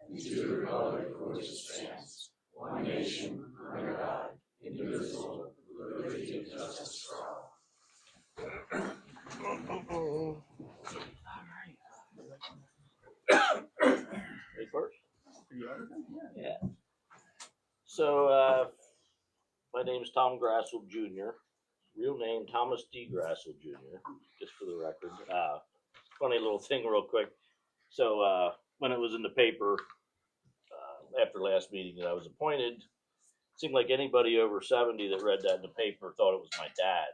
and to the republic for which it stands, one nation, under God, indivisible, with liberty and justice for all. Me first? Yeah. So, my name is Tom Grassel Jr. Real name Thomas D. Grassel Jr. Just for the record. Funny little thing, real quick. So, when it was in the paper after last meeting that I was appointed, it seemed like anybody over 70 that read that in the paper thought it was my dad.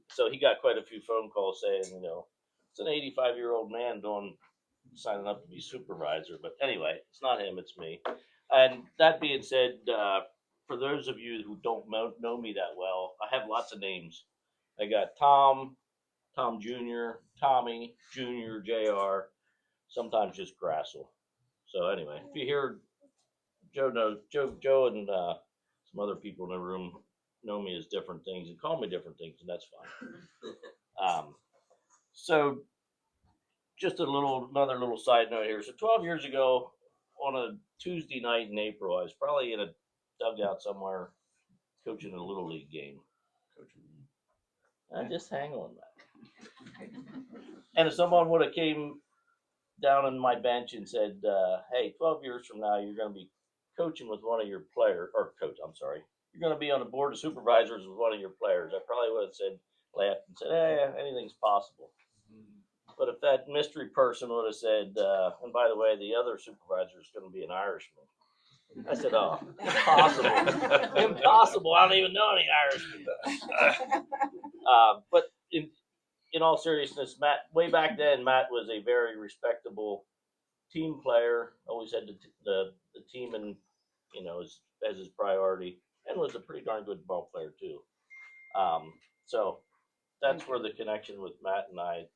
So he got quite a few phone calls saying, it's an 85-year-old man signing up to be supervisor. But anyway, it's not him, it's me. And that being said, for those of you who don't know me that well, I have lots of names. I got Tom Jr., Tommy, Jr., JR, sometimes just Grassel. So anyway, if you hear Joe and some other people in the room know me as different things and call me different things, and that's fine. So just another little side note here. So 12 years ago, on a Tuesday night in April, I was probably in a dugout somewhere coaching a little league game. Just hang on that. And if someone would have came down on my bench and said, "Hey, 12 years from now, you're going to be coaching with one of your players, you're going to be on the board of supervisors with one of your players," I probably would have laughed and said, "Hey, anything's possible." But if that mystery person would have said, "And by the way, the other supervisor is going to be an Irishman," I said, "Oh, impossible, impossible! I don't even know any Irishmen." But in all seriousness, Matt, way back then, Matt was a very respectable team player. Always had the team as his priority, and was a pretty darn good ball player too. So that's where the connection with Matt and I.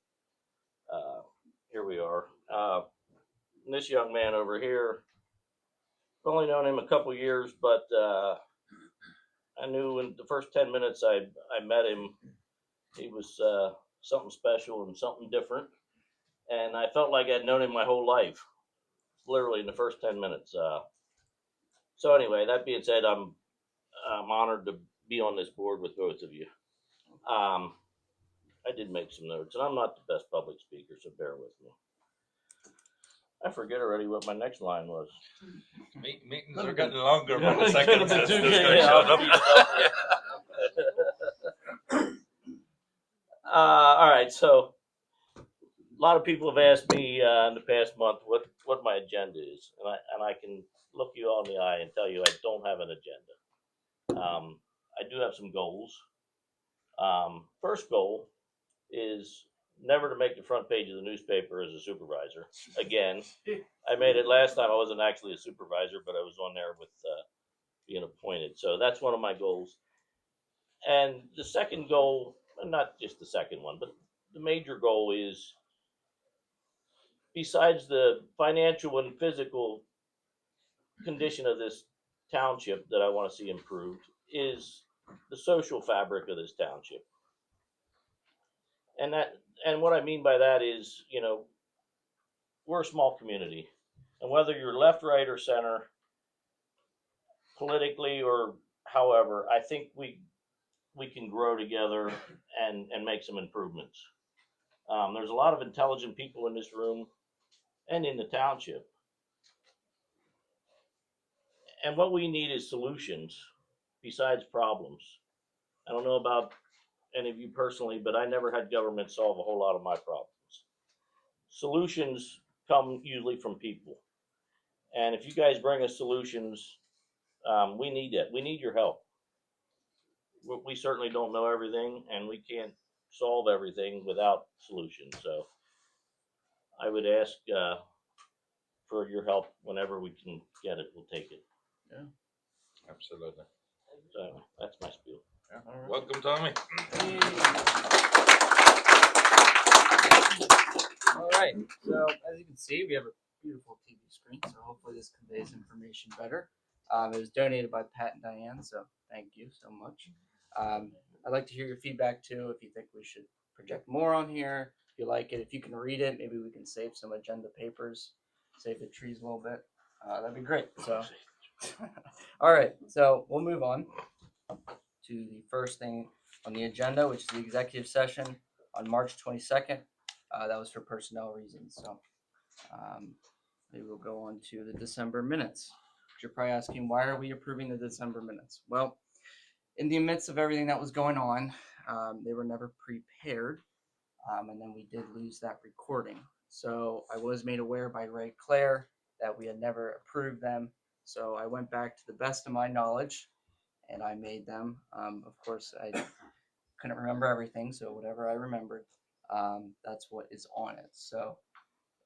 Here we are. And this young man over here, I've only known him a couple years, but I knew in the first 10 minutes I met him, he was something special and something different. And I felt like I'd known him my whole life, literally in the first 10 minutes. So anyway, that being said, I'm honored to be on this board with both of you. I did make some notes, and I'm not the best public speaker, so bear with me. I forget already what my next line was. Meetings are getting longer when the second sister's All right, so a lot of people have asked me in the past month what my agenda is, and I can look you all in the eye and tell you I don't have an agenda. I do have some goals. First goal is never to make the front page of the newspaper as a supervisor. Again, I made it last time. I wasn't actually a supervisor, but I was on there with being appointed. So that's one of my goals. And the second goal, not just the second one, but the major goal is, besides the financial and physical condition of this township that I want to see improved, is the social fabric of this township. And what I mean by that is, we're a small community, and whether you're left, right, or center, politically or however, I think we can grow together and make some improvements. There's a lot of intelligent people in this room and in the township, and what we need is solutions besides problems. I don't know about any of you personally, but I never had government solve a whole lot of my problems. Solutions come usually from people. And if you guys bring us solutions, we need that. We need your help. We certainly don't know everything, and we can't solve everything without solutions. So I would ask for your help whenever we can get it. We'll take it. Yeah, absolutely. So that's my spiel. Yeah. Right. Welcome, Tommy. All right. So as you can see, we have a beautiful TV screen. So hopefully this conveys information better. It was donated by Pat and Diane, so thank you so much. I'd like to hear your feedback too. If you think we should project more on here, if you like it, if you can read it, maybe we can save some agenda papers. save the trees a little bit, that'd be great. So, all right, so we'll move on to the first thing on the agenda, which is the executive session on March 22nd. That was for personnel reasons. So, maybe we'll go on to the December minutes. You're probably asking, why are we approving the December minutes? Well, in the midst of everything that was going on, they were never prepared, and then we did lose that recording. So I was made aware by Ray Claire that we had never approved them. So I went back to the best of my knowledge, and I made them. Of course, I couldn't remember everything, so whatever I remembered, that's what is on it. So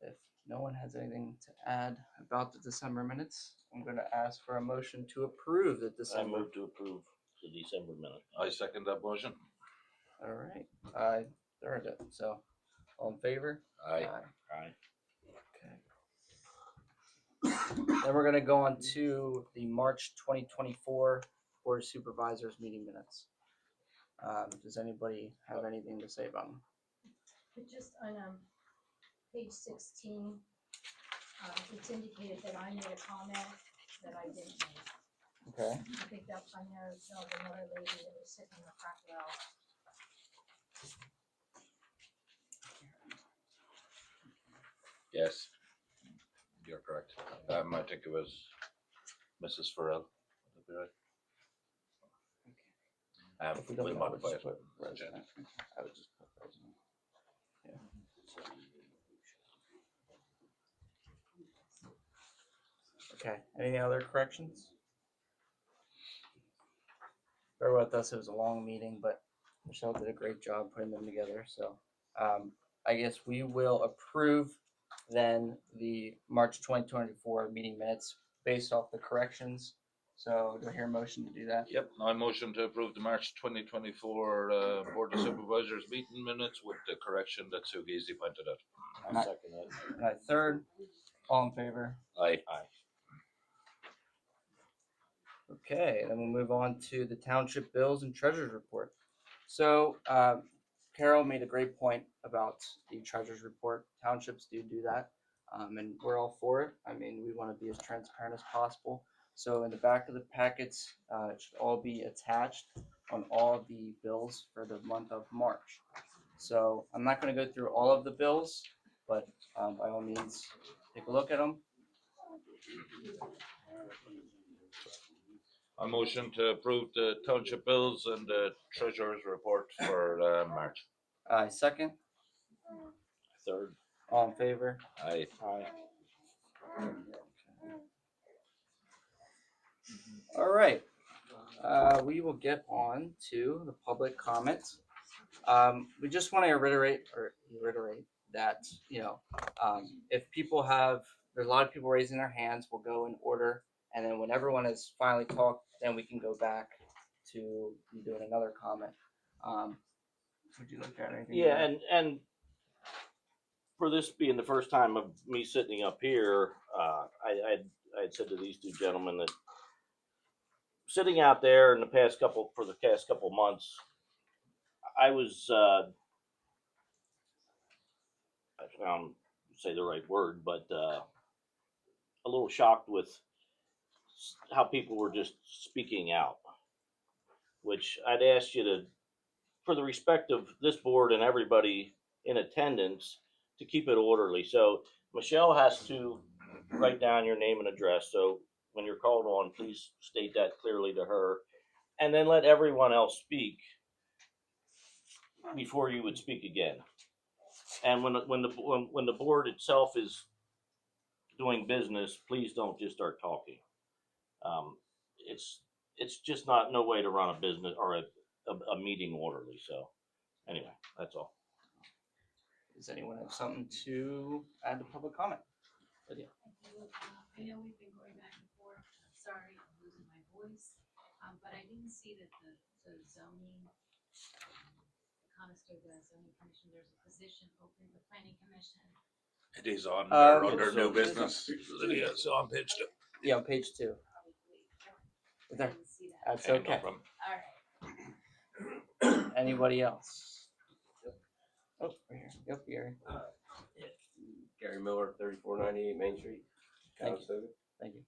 if no one has anything to add about the December minutes, I'm going to ask for a motion to approve the I December. move to approve the December minute. I second that motion. All right, I third it. So, all in favor? Aye. Aye. Okay. Then we're going to go on to the March 2024 Board of Supervisors meeting minutes. Does anybody have anything to say about them? But just on page 16, it's indicated that I made a comment that I didn't make. Okay. I think that I know there was another lady that was sitting in the front row. Yes, you're correct. I think it was Mrs. Farrell. Would that be right? If we don't We'll know, modify just it. put resident. I would just put resident. Okay, any other corrections? Bear with us, it was a long meeting, but Michelle did a great job putting them together. So I guess we will approve then the March 2024 meeting minutes based off the corrections. So do I hear a motion to do that? Yep, I motion to approve the March 2024 Board of Supervisors meeting minutes with the correction that Sue Geezy pointed out. I'll Aye. second that. And I third, all in favor? Aye. Okay, then we'll move on to the township bills and treasurer's report. So Carol made a great point about the treasurer's report. Townships do that, and we're all for it. I mean, we want to be as transparent as possible. So in the back of the packets, it should all be attached on all of the bills for the month of March. So I'm not going to go through all of the bills, but by all means, take a look at them. I motion to approve the township bills and the treasurer's report for March. Second, Third. all in favor? Aye. Aye. All right. We will get on to the public comments. We just want to reiterate that, if people have, there's a lot of people raising their hands, we'll go in order. And then when everyone has finally talked, then we can go back to doing another comment. Would you like to add anything? Yeah, and for this being the first time of me sitting up here, I'd said to these two gentlemen that sitting out there in the past couple months, I was I found say the right word, but a little shocked with how people were just speaking out, which I'd ask you to, for the respect of this board and everybody in attendance, to keep it orderly. So Michelle has to write down your name and address. So when you're called on, please state that clearly to her, and then let everyone else speak before you would speak again. And when the board itself is doing business, please don't just start talking. It's just not no way to run a business or a meeting orderly. So anyway, that's all. Does anyone have something to add to public comment? Lydia. I know we've been going back and forth. Sorry, I'm losing my voice. But I didn't see that the zoning, Conestoga zoning commission, there's a position open, the planning commission. It is on there It's under new on- business. Lydia, it's on page 2. Yeah, on page 2. I There. didn't see that. That's No okay. problem. All right. Anybody else? Oh, right here. Yep, here. Gary Miller, 3498 Main Street, Thank you. Conestoga. Thank you.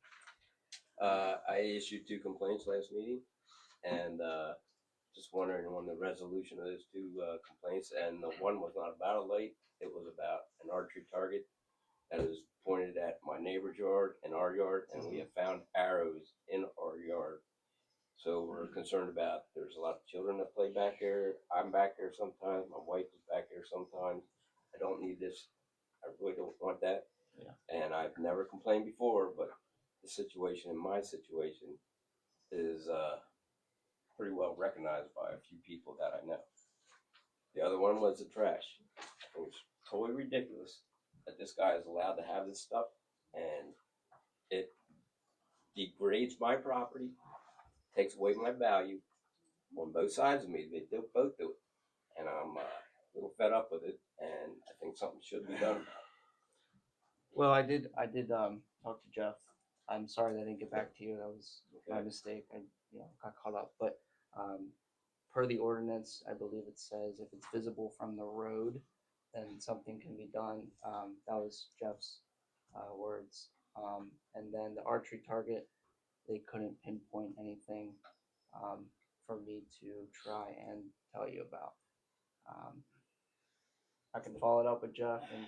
I issued 2 complaints last meeting, and just wondering on the resolution of those 2 complaints. And the one was not about a light; it was about an archery target that is pointed at my neighbor's yard and our yard, and we have found arrows in our yard. So we're concerned about. There's a lot of children that play back there. I'm back there sometimes. My wife is back there sometimes. I don't need this. I really don't want that. Yeah. And I've never complained before, but the situation in my situation is pretty well recognized by a few people that I know. The other one was the trash. It was totally ridiculous that this guy is allowed to have this stuff, and it degrades my property, takes away my value on both sides of me. They both do it, and I'm a little fed up with it, and I think something should be done about it. Well, I did talk to Jeff. I'm sorry that I didn't get back to you. That was my mistake. I got caught up. But per the ordinance, I believe it says if it's visible from the road, then something can be done. That was Jeff's words. And then the archery target, they couldn't pinpoint anything for me to try and tell you about. I can follow it up with Jeff and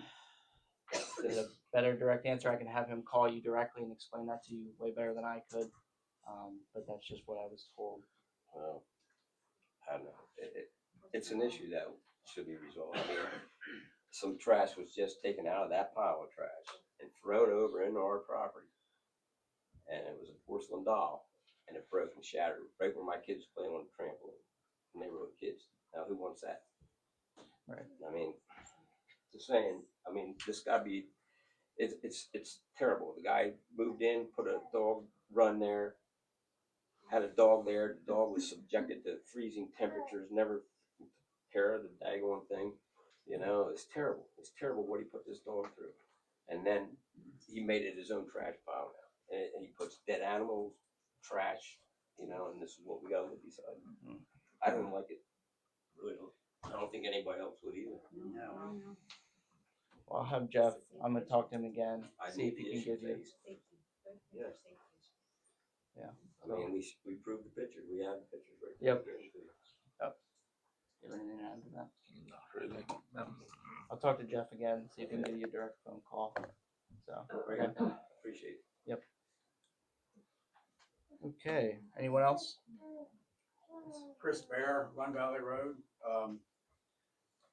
get a better direct answer. I can have him call you directly and explain that to you way better than I could. But that's just what I was told. Well, I don't know. It's an issue that should be resolved. I mean, some trash was just taken out of that pile of trash and thrown over into our property. And it was a porcelain doll, and it broke and shattered right where my kids play on the trampoline. Neighborhood kids. Now, who wants that? Right. I mean, just saying. I mean, this got to be. It's terrible. The guy moved in, put a dog run there, had a dog there. The dog was subjected to freezing temperatures. Never took care of the daggone thing. You know, it's terrible. It's terrible what he put this dog through. And then he made it his own trash pile now. And he puts dead animals, trash, you know, and this is what we got to live beside. Mhm. I don't like it. Really don't. I don't think anybody else would either. No. Well, I'll have Jeff. I'm gonna talk to him again. I See need if he the can issue give you. faced. Safety. Yeah. Safety. Yeah. I mean, we proved the picture. We have the pictures right Yep. there. You have anything to add to that? Not really. No. I'll talk to Jeff again. See if he can give you a direct phone call. So. Great. Okay. Appreciate it. Okay. Anyone else? Chris Bear, Run Valley Road.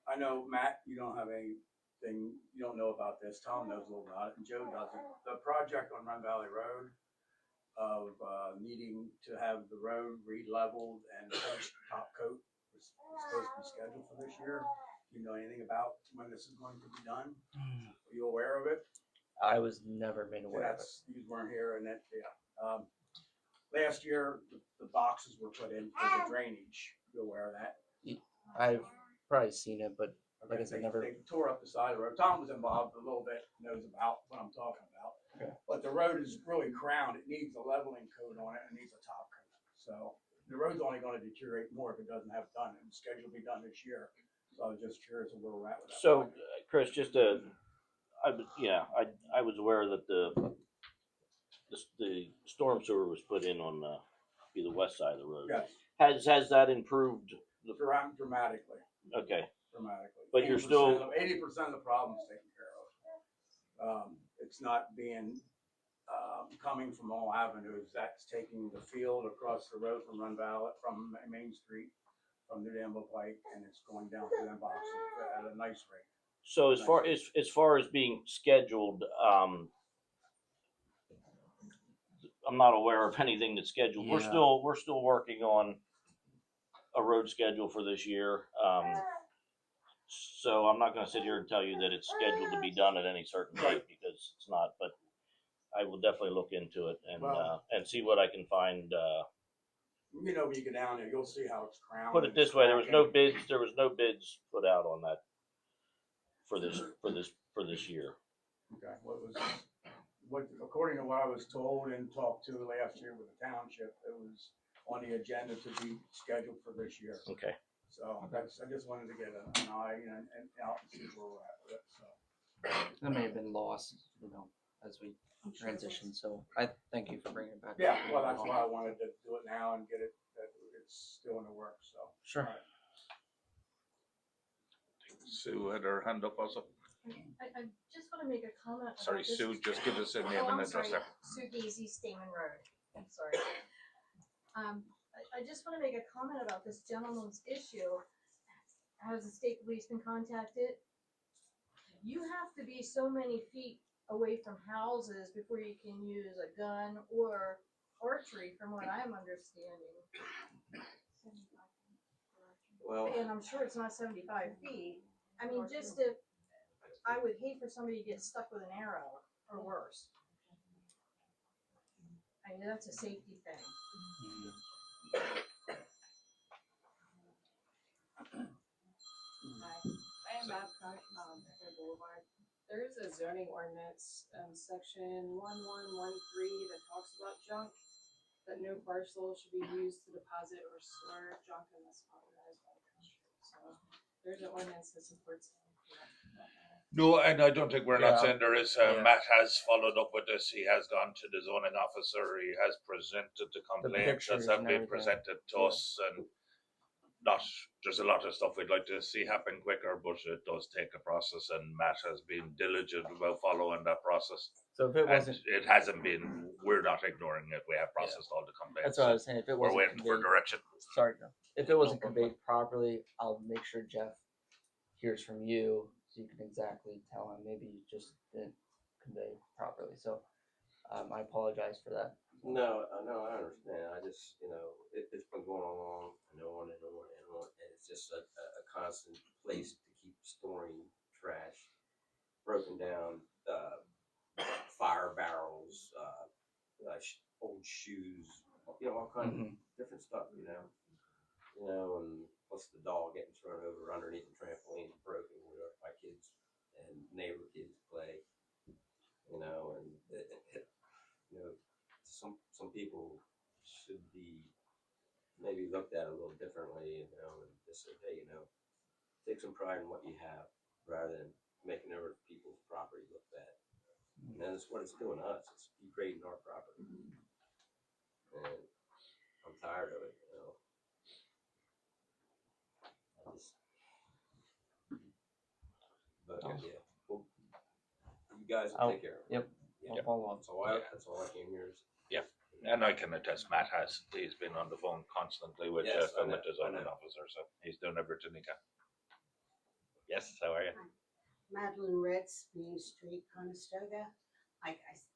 I know, Matt, you don't have anything, you don't know about this. Tom knows a little about it, and Joe doesn't. The project on Run Valley Road of needing to have the road re-leveled and finished top coat was supposed to be scheduled for this year. Do you know anything about when this is going to be done? Are you aware of it? I was never made aware of it. You weren't here, and that, yeah. Last year, the boxes were put in for the drainage. You aware of that? I've probably seen it, but like I said, never. They tore up the side of the road. Tom was involved a little bit, knows about what I'm talking about. Okay. But the road is really crowned. It needs a leveling coat on it and needs a top coat. So the road's only going to deteriorate more if it doesn't have it done. And it's scheduled to be done this year. So I was just curious of where we're at with that. So, project. Chris, I was aware that the storm sewer was put in on the west side of the road. Yes, Has that improved? dramatically. Okay, Dramatically. But you're still- 80% of the problem's taken care of. It's not being coming from all avenues. That's taking the field across the road from Run Valley, from Main Street, from New Danville Pike, and it's going down to them boxes at a nice rate. so as far as being scheduled, I'm not aware of anything that's scheduled. Yeah. We're still working on a road schedule for this year. So I'm not going to sit here and tell you that it's scheduled to be done at any certain date because it's not. But I will definitely look into it and see what I can find. You know, when you get down there, you'll see how it's crowned. Put it this way: there was no bids. There was no bids put out on that for this year. Okay, what according to what I was told and talked to last year with the township, it was on the agenda to be scheduled for this year. Okay. So I just wanted to get an eye and out and see where we're at with it. So that may have been lost, as we transition. So I thank you for bringing it back. Yeah, well, that's why I wanted to do it now and get it, that it's still in the works, so. Sure. Alright. Sue had her hand up also. I just wanna make a comment about Sorry, this. Sue, just give us a name Oh, and I'm address sorry, there. Sue Gazy, Stamen Road, I'm sorry. I just wanna make a comment about this gentleman's issue. Has the state police been contacted? You have to be so many feet away from houses before you can use a gun or archery, from what I'm understanding. Well, And I'm sure it's not 75 feet. I mean, just if, I would hate for somebody to get stuck with an arrow or worse. I mean, that's a safety thing. I am Babcock, Fair Boulevard. There is a zoning ordinance, section 1113 that talks about junk, that no parcel should be used to deposit or store junk unless authorized by the country. So there's an ordinance that supports that. No, and I don't think we're not Yeah. saying there is. Yeah. Matt has followed up with this. He has gone to the zoning officer. He has presented the complaints pictures that have and been everything. presented to Yeah. us, and there's a lot of stuff we'd like to see happen quicker, but it does take a process, and Matt has been diligent about following that process. So if it And wasn't, it hasn't been, we're not ignoring it. We have processed all the complaints. that's what I was saying. If it We're wasn't waiting for conveyed, direction. sorry, no. If it wasn't problem. conveyed properly, I'll make sure Jeff hears from you so you can exactly tell him. Maybe you just didn't convey properly. So I apologize for that. no, I understand. I just, it's been going on and on and on and on, and it's just a constant place to keep storing trash, broken down, fire barrels, old shoes, all kinds of different stuff, and plus the dog getting thrown over underneath the trampoline, broken, where my kids and neighbor kids play, and some people should be maybe looked at a little differently, and just say, hey, take some pride in what you have rather than making other people's property look bad. And that's what it's doing to us. It's degrading our property. And I'm tired of it, I just, but yeah, well, you guys will take care of it. Yep. Yeah. I'll follow up. That's all I came here to say. Yeah. And I can attest, Matt he's been on the phone constantly with Yes, Jeff and I with the know, I zoning know. officer, so he's doing everything he can. Yes, how are you? Madeline Ritz, Main Street, Conestoga. Hi guys.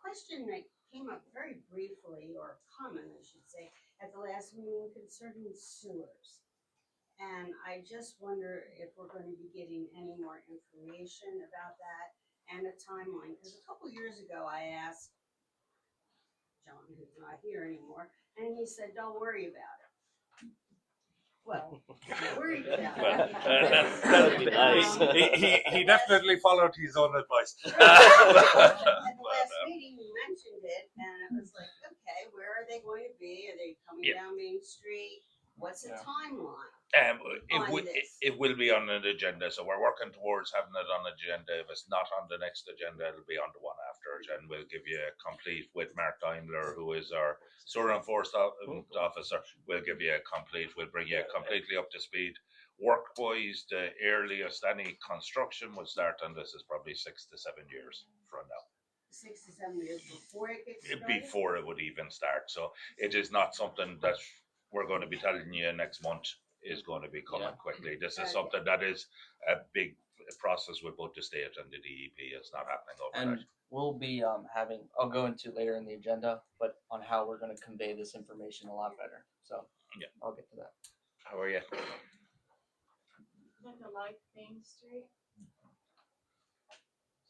Question that came up very briefly, or comment I should say, at the last meeting concerning sewers. And I just wonder if we're going to be getting any more information about that and a timeline. Because a couple years ago I asked John, who's not here anymore, and he said, don't worry about it. Well, I'm worried about it. That'd be nice. He definitely followed his own advice. At the last meeting, you mentioned it, and it was like, okay, where are they going to be? Are they coming down Main Street? What's the timeline? It will be on an agenda, so we're working towards having it on the agenda. If it's not on the next agenda, it'll be on the one after it, and we'll give you a complete with Mark Daimler, who is our sewer enforcement officer. We'll give you a complete. We'll bring you completely up to speed. Work-wise, the earliest any construction will start on this is probably 6 to 7 years from now. 6 to 7 years before it gets started? Before it would even start. So it is not something that we're going to be telling you next month is going to be coming quickly. This is something that is a big process with both the state and the DEP. It's not happening overnight. And we'll be I'll go into later in the agenda, but on how we're going to convey this information a lot better. So I'll get to that. How are you? Linda Light, Main Street.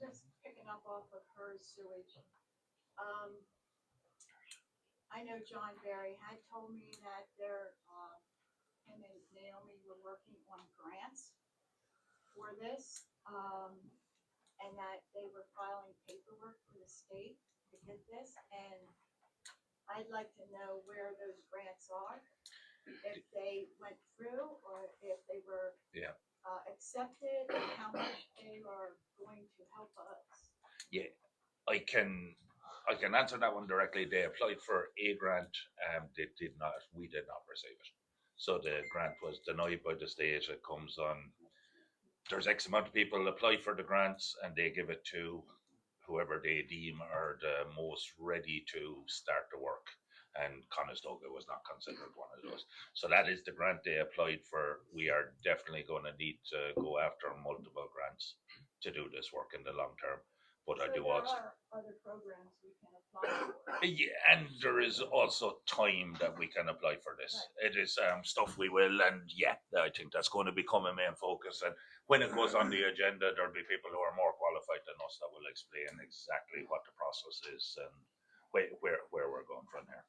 Just picking up off of her sewage. I know John Barry had told me that him and Naomi were working on grants for this, and that they were filing paperwork for the state to get this, and I'd like to know where those grants are, if they went through or if they were accepted and how much they are going to help us? Yeah, I can answer that one directly. They applied for a grant, we did not receive it. So the grant was denied by the state. It comes on, there's X amount of people apply for the grants and they give it to whoever they deem are the most ready to start the work. And Conestoga was not considered one of those. So that is the grant they applied for. We are definitely going to need to go after multiple grants to do this work in the long term. But So I do there also. are other programs we can apply for. Yeah, and there is also time that we can apply for this. It is stuff we will, and yeah, I think that's going to become a main focus. And when it goes on the agenda, there'll be people who are more qualified than us that will explain exactly what the process is and where we're going from here.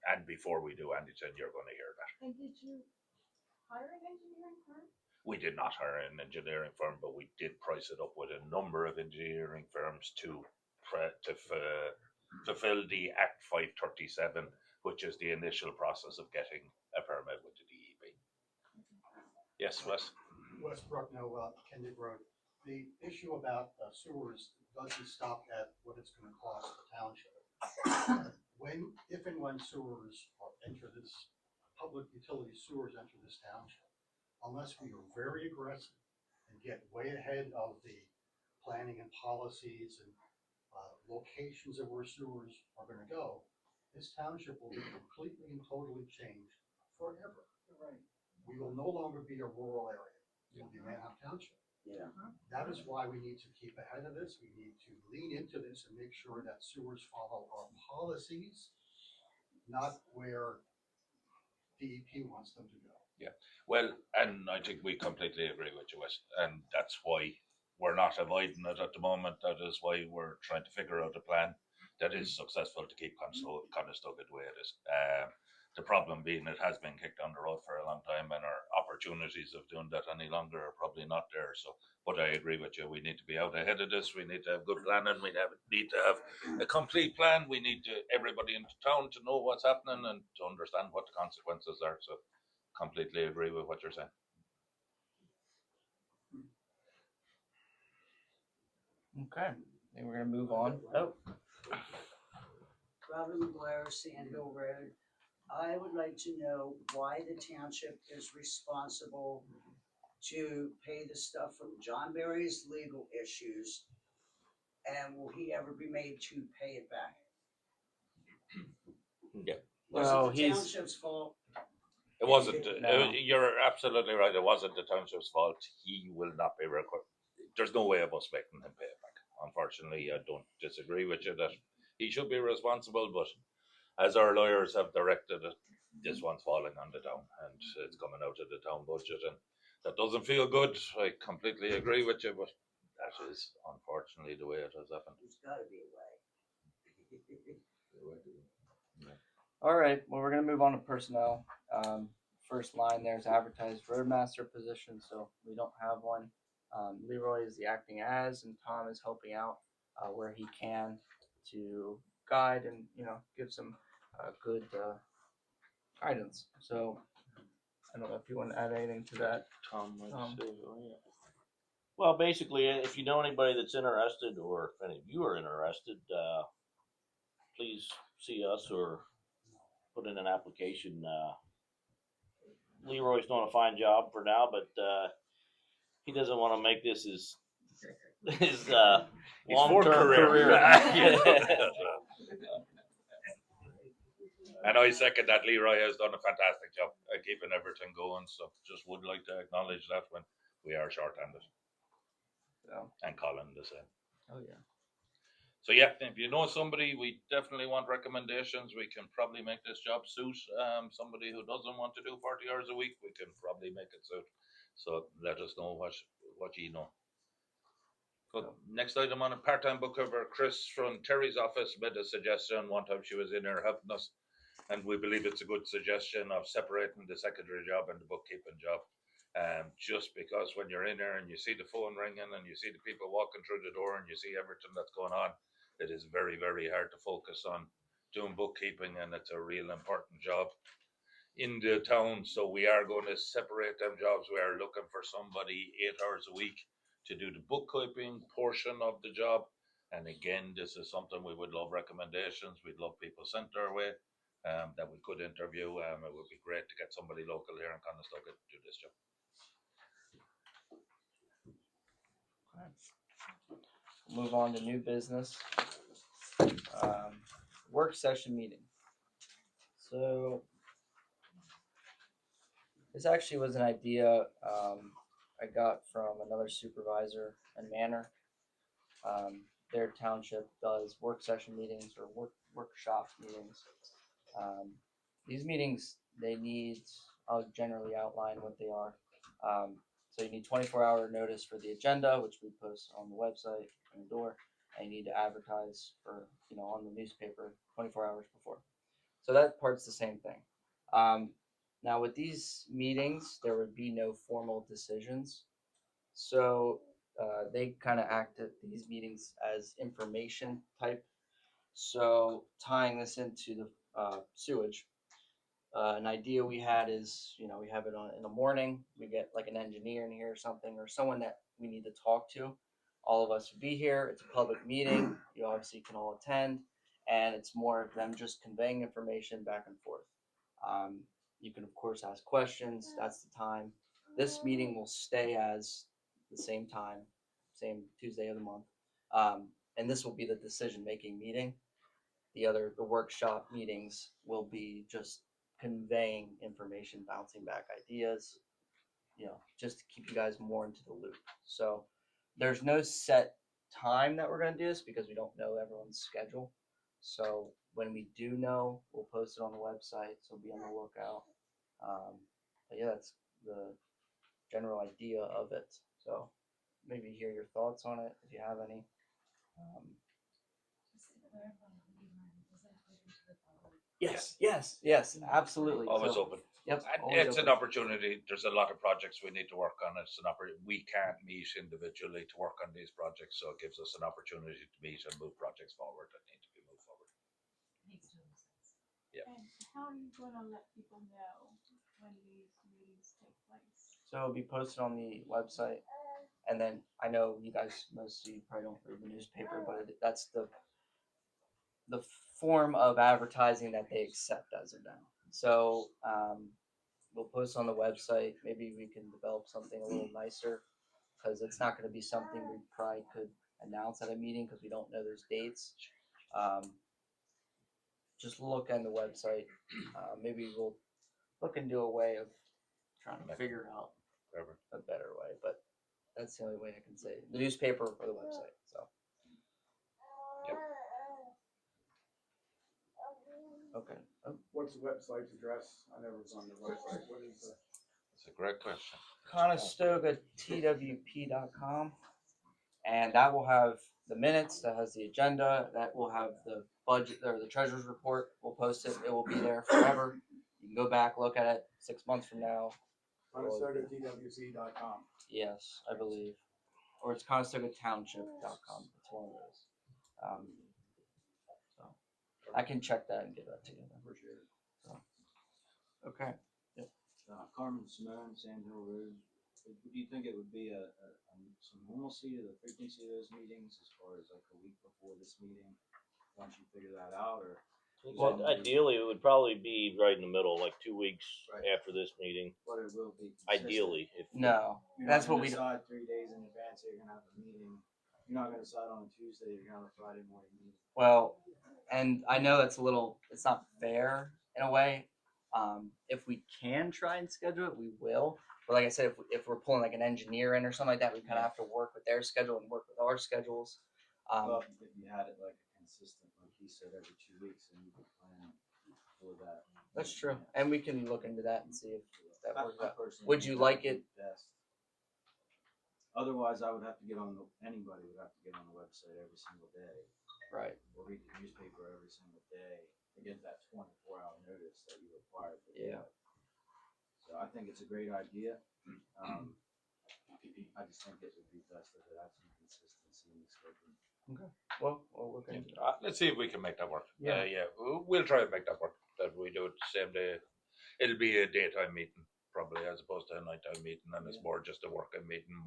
And before we do anything, you're going to hear that. And did you hire an engineering firm? We did not hire an engineering firm, but we did price it up with a number of engineering firms to fulfill the Act 537, which is the initial process of getting a permit with the DEP. Yes, Wes? Westbrook, no, Kendrick Road. The issue about sewers doesn't stop at what it's gonna cost the township. If and when sewers enter this, public utility sewers enter this township, unless we are very aggressive and get way ahead of the planning and policies and locations of where sewers are gonna go, this township will be completely and totally changed forever. Right. We will no longer be a rural area. It will be Manhoff Township. Yeah. That is why we need to keep ahead of this. We need to lean into this and make sure that sewers follow our policies, not where DEP wants them to go. Yeah, well, and I think we completely agree with you, Wes, and that's why we're not avoiding it at the moment. That is why we're trying to figure out a plan that is successful to keep Conestoga the way it is. The problem being it has been kicked on the road for a long time, and our opportunities of doing that any longer are probably not there. So, but I agree with you. We need to be out ahead of this. We need to have good planning. We need to have a complete plan. We need everybody in town to know what's happening and to understand what the consequences are. So, completely agree with what you're saying. Okay, then we're gonna move on. Oh, Robin McGuire, Sand Hill Road. I would like to know why the township is responsible to pay the stuff from John Berry's legal issues, and will he ever be made to pay it back? Yeah. well, Was it the he's township's fault? It wasn't. No. You're absolutely right. It wasn't the township's fault. He will not be required. There's no way of us making him pay it back. Unfortunately, I don't disagree with you that he should be responsible, but as our lawyers have directed it, this one's falling on the town and it's coming out of the town budget, and that doesn't feel good. I completely agree with you, but that is unfortunately the way it has happened. There's gotta be a way. all right. Well, we're gonna move on to personnel. First line there's advertised roadmaster position, so we don't have one. Leroy is the acting as, and Tom is helping out where he can to guide and give some good guidance. So I don't know if you want to add anything to that. Tom. Well, basically, if you know anybody that's interested, or if any of you are interested, please see us or put in an application. Leroy's doing a fine job for now, but he doesn't want to make this his long-term career. And I second that. Leroy has done a fantastic job at keeping everything going. So just would like to acknowledge that when we are short-handed. So, And Colin the same. oh yeah. So yeah, if you know somebody, we definitely want recommendations. We can probably make this job suit somebody who doesn't want to do 40 hours a week. We can probably make it suit. So let us know what you know. But next item on a part-time bookkeeper, Chris from Terry's office made a suggestion one time she was in here helping us, and we believe it's a good suggestion of separating the secretary job and the bookkeeping job. Just because when you're in there and you see the phone ringing and you see the people walking through the door and you see everything that's going on, it is very, very hard to focus on doing bookkeeping, and it's a real important job. in the town, so we are going to separate them jobs. We are looking for somebody 8 hours a week to do the bookkeeping portion of the job. And again, this is something we would love recommendations. We'd love people sent our way that we could interview. It would be great to get somebody local here in Conestoga to do this job. Move on to new business. Work session meeting. So this actually was an idea I got from another supervisor in Manor. Their township does work session meetings or workshop meetings. These meetings, I'll generally outline what they are. So you need 24-hour notice for the agenda, which we post on the website and the door, and you need to advertise for, on the newspaper 24 hours before. So that part's the same thing. Now with these meetings, there would be no formal decisions. So they kind of act at these meetings as information type. So tying this into the sewage, an idea we had is, we have it in the morning. We get like an engineer in here or something, or someone that we need to talk to. All of us would be here. It's a public meeting. You obviously can all attend, and it's more of them just conveying information back and forth. You can of course ask questions. That's the time. This meeting will stay as the same time, same Tuesday of the month, and this will be the decision-making meeting. The workshop meetings will be just conveying information, bouncing back ideas, just to keep you guys more into the loop. So there's no set time that we're going to do this because we don't know everyone's schedule. So when we do know, we'll post it on the website, so be on the lookout. But yeah, that's the general idea of it. So maybe hear your thoughts on it if you have any. Just to clarify, is that open to the public? Yes, absolutely. Always So, open. Yep. And always it's an open. opportunity. There's a lot of projects we need to work on. It's an opportunity. We can't meet individually to work on these projects, so it gives us an opportunity to meet and move projects forward that need to be moved forward. Makes total sense. And how are you gonna let people know when these meetings take place? So it'll be posted on the website, and then I know you guys mostly probably don't read the newspaper, but that's the form of advertising that they accept as of now. So we'll post on the website. Maybe we can develop something a little nicer because it's not going to be something we probably could announce at a meeting because we don't know those dates. Just look on the website. Maybe we'll look into a way of trying to figure out a better way, but that's the only way I can say it. The newspaper or the website. So. Yep. Okay. What's the website's address? I never was on the website. What is the? That's a great question. ConestogaTWP.com, and that will have the minutes, that has the agenda, that will have the budget or the treasurer's report. We'll post it. It will be there forever. You can go back, look at it 6 months from now. ConestogaTWC.com. Yes, I believe. Or it's ConestogaTownship.com. It's one of those. So I can check that and give that to you. Appreciate it. So, okay. Carmen Simone, Sand Hill Road. Would you think it would be some normalcy to the frequency of those meetings as far as like a week before this meeting? Once you figure that out, or Well, ideally, it would probably be right in the middle, like 2 weeks Right. after this meeting. but it will be consistent. Ideally, if No, You're that's not what gonna we. decide 3 days in advance that you're gonna have a meeting. You're not gonna decide on a Tuesday. You're gonna have a Friday morning meeting. Well, and I know it's not fair in a way. If we can try and schedule it, we will. But like I said, if we're pulling like an engineer in or something like that, we kind of have to work with their schedule and work with our schedules. But if you had it like a consistent, like he said, every 2 weeks, and you could plan for that. That's true, and we can look into that and see if that works I out. personally Would think you that like would it? be best. Otherwise, I would have to get on anybody would have to get on the website every single day, Right. or read the newspaper every single day to get that 24-hour notice that you require for the Yeah. job. So I think it's a great idea. I just think it would be best if it had some consistency in the schedule. Well, we'll look into it. Let's see if we can make that work. Yeah. We'll try to make that work. That we do it the same day. it'll be a daytime meeting probably as opposed to a nighttime meeting, and it's more just a working meeting,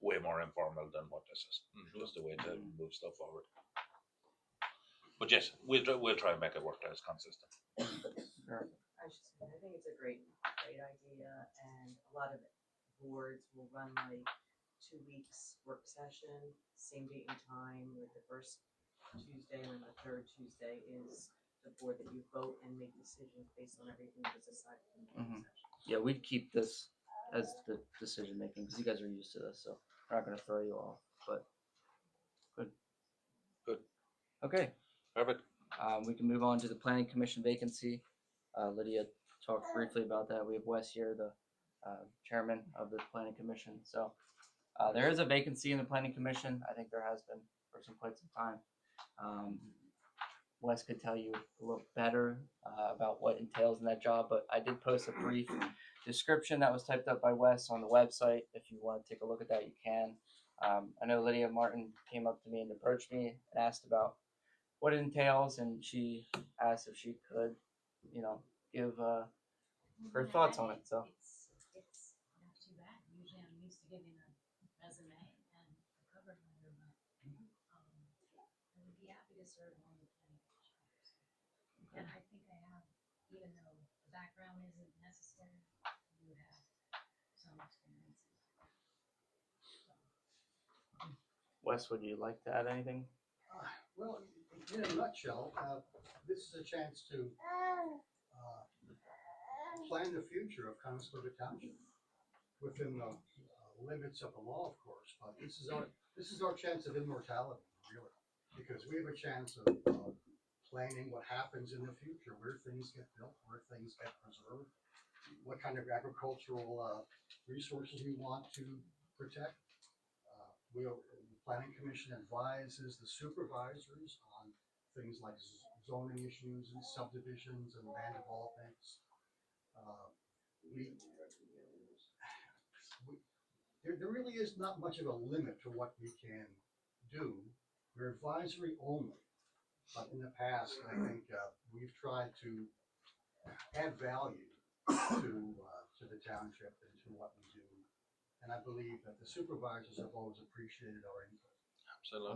way more informal than what this is. Just a way to move stuff forward. But yes, we'll try and make it work as consistent. I should say, I think it's a great idea, and a lot of boards will run like 2 weeks work session, same date and time, with the first Tuesday and the third Tuesday is the board that you vote and make decisions based on everything that's decided in the work session. Yeah, we'd keep this as the decision making because you guys are used to this, so we're not going to throw you off. But good. Okay. Perfect. We can move on to the planning commission vacancy. Lydia talked briefly about that. We have Wes here, the chairman of the planning commission. So there is a vacancy in the planning commission. I think there has been for quite some time. Wes could tell you a little better about what entails in that job, but I did post a brief description that was typed up by Wes on the website. If you want to take a look at that, you can. I know Lydia Martin came up to me and approached me and asked about what it entails, and she asked if she could, give her thoughts on it. So It's not too bad. Usually I'm used to giving a resume and a cover letter, but I would be happy to serve on the planning commission. And I think I have, even though the background isn't necessary, you have some experience. Wes, would you like to add anything? Well, in a nutshell, this is a chance to plan the future of Conestoga Township within the limits of the law, of course. But this is our chance of immortality, really, because we have a chance of planning what happens in the future, where things get built, where things get preserved, what kind of agricultural resources we want to protect. The Planning Commission advises the supervisors on things like zoning issues and subdivisions and land developments. There really is not much of a limit to what we can do. We're advisory only, but in the past, I think we've tried to add value to the township and to what we do. And I believe that the supervisors have always appreciated our input.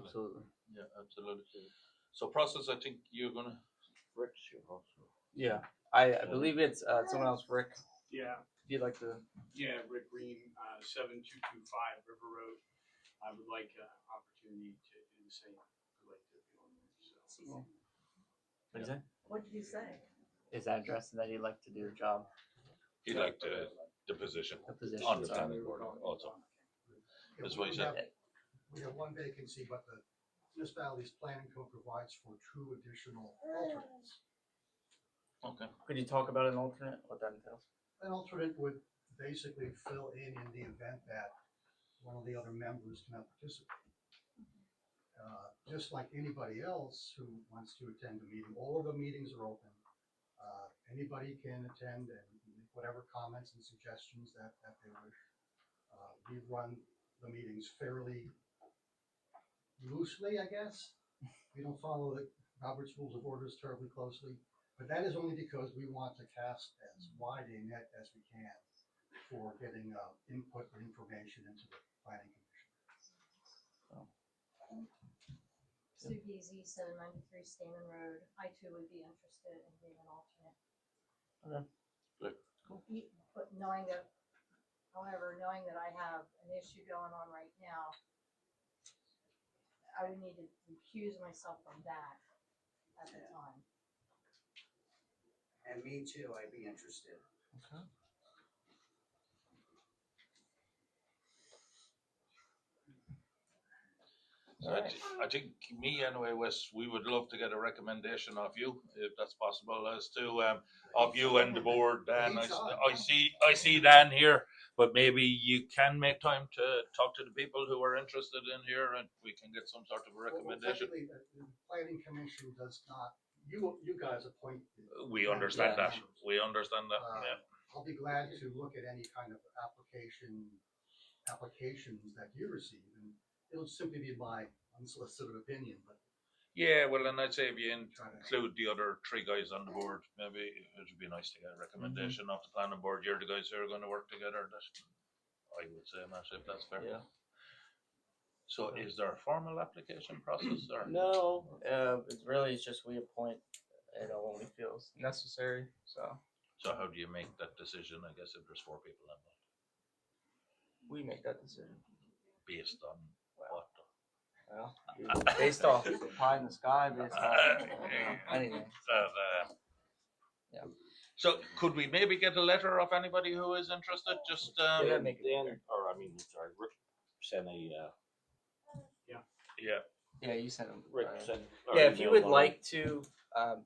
Absolutely. Yeah, absolutely. So process, I think you're gonna. Rick's here also. Yeah, I believe it's someone else, Rick. Yeah. If you'd like to. Yeah, Rick Green, 7225 River Road. I would like an opportunity to do the same. I'd like to be on there. So. What did you say? What did you say? His address and that he'd like to do the job. He'd like the position. The position. On the planning board also. That's what he said. We have one vacancy, but the municipality's planning code provides for 2 additional alternates. Okay. Could you talk about an alternate? What that entails? An alternate would basically fill in the event that one of the other members cannot participate. Just like anybody else who wants to attend a meeting, all of the meetings are open. Anybody can attend and make whatever comments and suggestions that they wish. We run the meetings fairly loosely, I guess. We don't follow the Robert's Rules of Orders terribly closely, but that is only because we want to cast as wide a net as we can for getting input and information into the planning commission. Sue Geezy, 793 Stamen Road. I too would be interested in being an alternate. Okay. Good. But knowing that I have an issue going on right now, I would need to recuse myself from that at the time. And me too, I'd be interested. Okay. I think me anyway, Wes, we would love to get a recommendation of you, if that's possible, as to of you and the board. Dan, I see Dan here, but maybe you can make time to talk to the people who are interested in here, and we can get some sort of a recommendation. Well, the planning commission does not. You guys appoint. We understand that. We understand that. Yeah. I'll be glad to look at any kind of applications that you receive, and it'll simply be my unsolicited opinion, but Yeah, well, and I'd say if you include the other three guys on the board, maybe it would be nice to get a recommendation off the planning board. You're the guys who are going to work together. That I would say, Matt, if that's fair. Yeah. So, is there a formal application process or? No, it's just we appoint, when we feel is necessary. So So, how do you make that decision? I guess if there's 4 people involved, we make that decision. based on what? Well, based off pie in the sky, based off anything. Yeah. So, could we maybe get a letter of anybody who is interested? Just Yeah, make it Dan, fair. or I mean, sorry, Rick sent a, yeah. Yeah, you sent them. Rick sent. or Yeah, if you emailed would one. like to,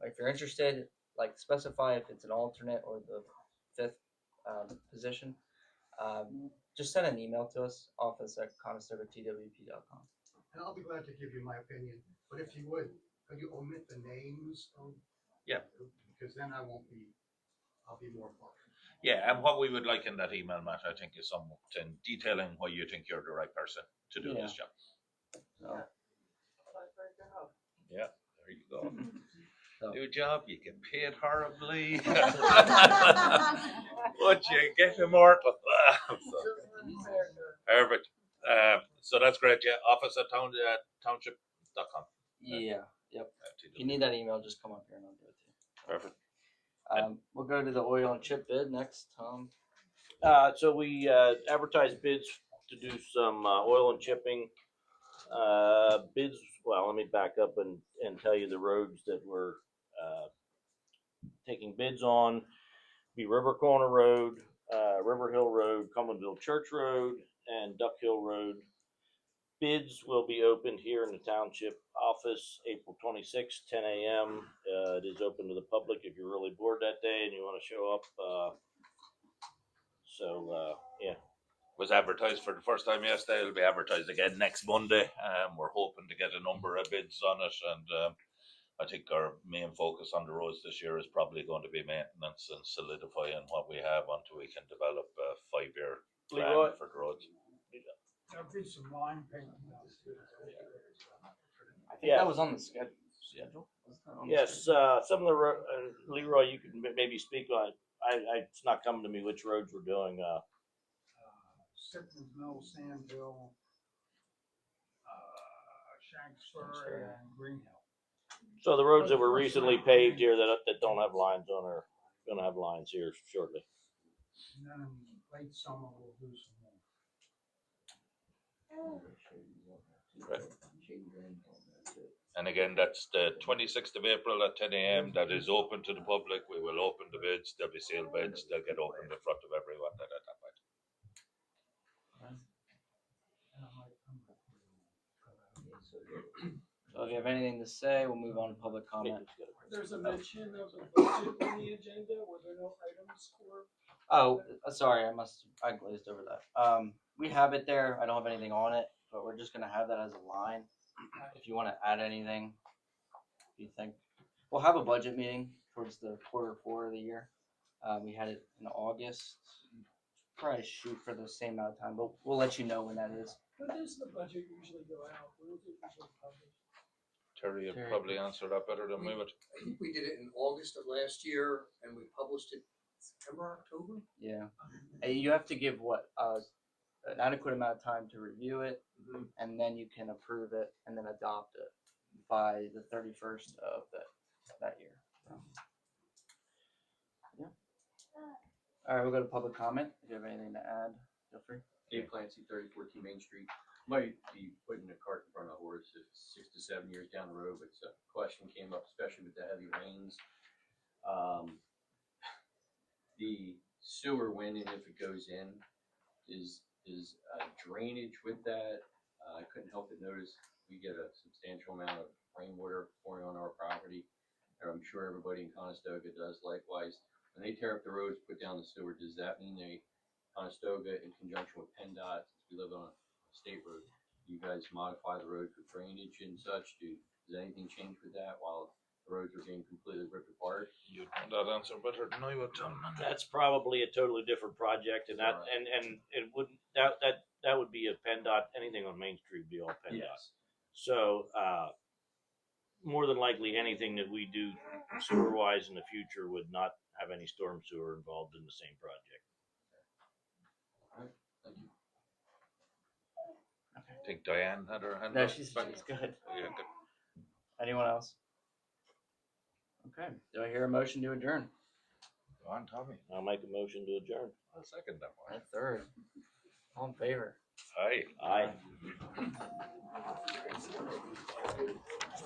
if you're interested, like specify if it's an alternate or the 5th position, just send an email to us, office@conestogatwp.com. And I'll be glad to give you my opinion, but if you would, could you omit the names of? Yeah. Because then I'll be more partial. Yeah, and what we would like in that email, Matt, I think, is something detailing why you think you're the right person to do this job. So, Yeah, there you go. So. New job, you get paid horribly. But you get immortal. Perfect. So that's great. Yeah, office@township.com. yeah, yep. If you need that email, just come up here and I'll do it to you. Perfect. We'll go to the oil and chip bid next, Tom. So we advertised bids to do some oil and chipping. Bids, well, let me back up and tell you the roads that we're taking bids on. Be River Corner Road, River Hill Road, Cumberlandville Church Road, and Duck Hill Road. Bids will be opened here in the township office April 26th, 10 a.m. It is open to the public if you're really bored that day and you want to show up. Yeah. Was advertised for the first time yesterday. It'll be advertised again next Monday. We're hoping to get a number of bids on it, and I think our main focus on the roads this year is probably going to be maintenance and solidifying what we have until we can develop a 5-year plan Leroy? for the roads. There'll be some line painting. I think that was on the schedule. Was that on the Yes, schedule? some of the Leroy, you can maybe speak on. It's not coming to me which roads we're doing. Sipton's Mill, Sand Hill, Shanksford, and Green Hill. So the roads that were recently paved here that don't have lines on are gonna have lines here shortly. And then in late summer, we'll do some more. Right. And again, that's the 26th of April at 10 a.m. That is open to the public. We will open the bids. There'll be sealed bids. They'll get opened in front of everyone at that point. So if you have anything to say, we'll move on to public comment. There's a mention of a budget on the agenda. Were there no items for? Oh, sorry, I glazed over that. We have it there. I don't have anything on it, but we're just gonna have that as a line. If you want to add anything, if you think, we'll have a budget meeting towards the Q4 of the year. We had it in August. Probably shoot for the same amount of time, but we'll let you know when that is. When does the budget usually go out? When is it usually published? Terry, you'd probably answer that better than we would. I think we did it in August of last year, and we published it September, October. Yeah, you have to give an adequate amount of time to review it, and then you can approve it and then adopt it by the 31st of that year. So. Yeah. All right, we'll go to public comment. If you have anything to add, feel free. Dave Clancy, 3014 Main Street. Might be putting a cart in front of a horse if 6 to 7 years down the road, but a question came up, especially with the heavy rains. The sewer, when and if it goes in, is drainage with that. I couldn't help but notice we get a substantial amount of rainwater pouring on our property. And I'm sure everybody in Conestoga does likewise. When they tear up the roads, put down the sewer, does that mean Conestoga, in conjunction with PennDOT, since we live on a state road, you guys modify the road for drainage and such? Does anything change with that while the roads are being completely ripped apart? You'd want that answer better than I would, Tom. That's probably a totally different project, and that and it wouldn't that would be a PennDOT. Anything on Main Street would be all PennDOT. Yes. So more than likely anything that we do sewer wise in the future would not have any storm sewer involved in the same project. I think Diane had her hand No, up. she's Back- good. Yeah, good. Anyone else? Okay, do I hear a motion to adjourn? Go on, Tommy. I'll make a motion to adjourn. I'll second that one. A third. All in favor? Aye. Aye.